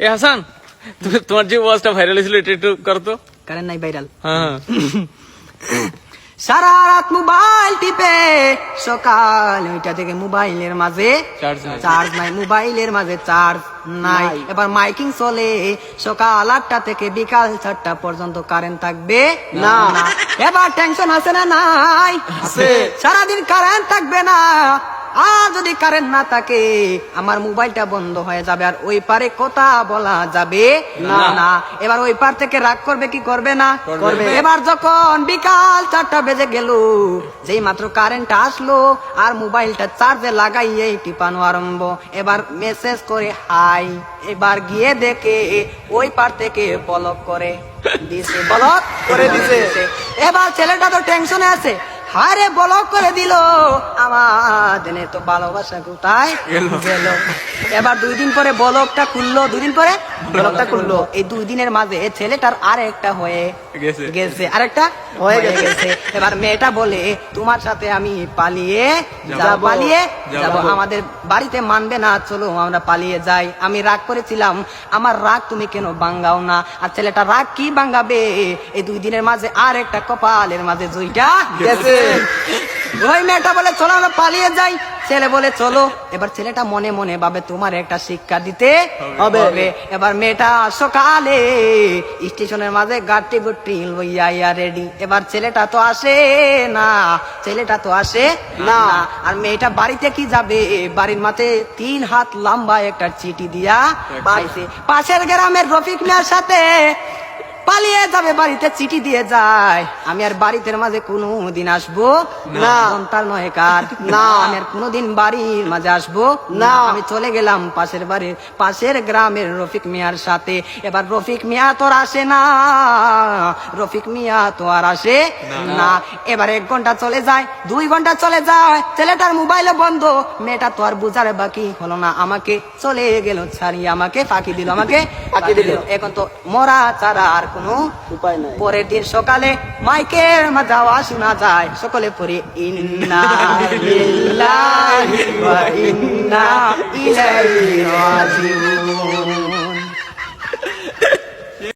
এ হাসান, তোমার যে ওয়াজটা ভাইরাল হয়েছিল এটা একটু করো তো। কারেন্ট নাই ভাইরাল। হ্যাঁ সারা রাত মোবাইল টিপে সকাল 9টা থেকে মোবাইলের মাঝে চার্জ নাই, মোবাইলের মাঝে চার্জ নাই। এবার মাইকিং চলে সকাল 8টা থেকে বিকাল 4টা পর্যন্ত কারেন্ট থাকবে না। এবার টেনশন আছে না? নাই, সারাদিন কারেন্ট থাকবে না। আর যদি কারেন্ট না থাকে আমার মোবাইলটা বন্ধ হয়ে যাবে, আর ওই পারে কথা বলা যাবে না। এবার ওই পার থেকে রাগ করবে কি করবে না? করবে। এবার যখন বিকাল 4টা বেজে গেল, যেই মাত্র কারেন্ট আসলো আর মোবাইলটা চার্জে লাগাইয়ে টিপানো আরম্ভ। এবার মেসেজ করে হাই, এবার গিয়ে দেখে ওই পার থেকে ব্লক করে দিছে, ব্লক করে দিছে। এবার ছেলেটা তো টেনশনে আছে, হারে ব্লক করে দিল, আমার দিনে তো ভালোবাসা কোথায় গেল। এবার 2 দিন পরে ব্লকটা খুললো, 2 দিন পরে ব্লকটা খুললো। এই 2 দিনের মাঝে ছেলেটার আরেকটা হয়ে গেছে, আরেকটা হয়ে গেছে। এবার মেয়েটা বলে তোমার সাথে আমি পালিয়ে যাব, আমাদের বাড়িতে মানবে না, চলো আমরা পালিয়ে যাই। আমি রাগ করেছিলাম, আমার রাগ তুমি কেন ভাঙ্গাও না? আর ছেলেটা রাগ কি ভাঙ্গাবে, এই 2 দিনের মাঝে আরেকটা কপালের মাঝে জুইটা গেছে। ওই মেয়েটা বলে চলো আমরা পালিয়ে যাই, ছেলে বলে চলো। এবার ছেলেটা মনে মনে ভাবে তোমার একটা শিক্ষা দিতে হবে। এবার মেয়েটা সকালে স্টেশনের মাঝে গাড়ি গুটি লইয়া রেডি। এবার ছেলেটা তো আসে না, আর মেয়েটা বাড়িতে কি যাবে, বাড়ির মাঝে 3 হাত লম্বা একটা চিঠি দিয়া পাইছে। পাশের গ্রামের রফিক মিয়ার সাথে পালিয়ে যাবে, বাড়িতে চিঠি দিয়ে যায়, আমি আর বাড়িতে মাঝে কোনোদিন আসবো না। সন্তান নয় কার না, আমি আর কোনোদিন বাড়ির মাঝে আসবো না। আমি চলে গেলাম পাশের গ্রামের রফিক মিয়ার সাথে। এবার রফিক মিয়া তো আর আসে না, না। এবার 1 ঘন্টা চলে যায়, 2 ঘন্টা চলে যায়, ছেলেটার মোবাইলও বন্ধ। মেয়েটা তো আর বুঝার বাকি হলো না, আমাকে চলে গেল ছাড়িয়ে, আমাকে ফাঁকি দিল। এখন তো মরা ছাড়া আর কোনো উপায় নাই। পরের দিন সকালে মাইকের মাঝে আওয়াজ শোনা যায়, সকলে পড়ে ইন্না লিল্লাহি ওয়া ইন্না ইলাইহি রাজিউন।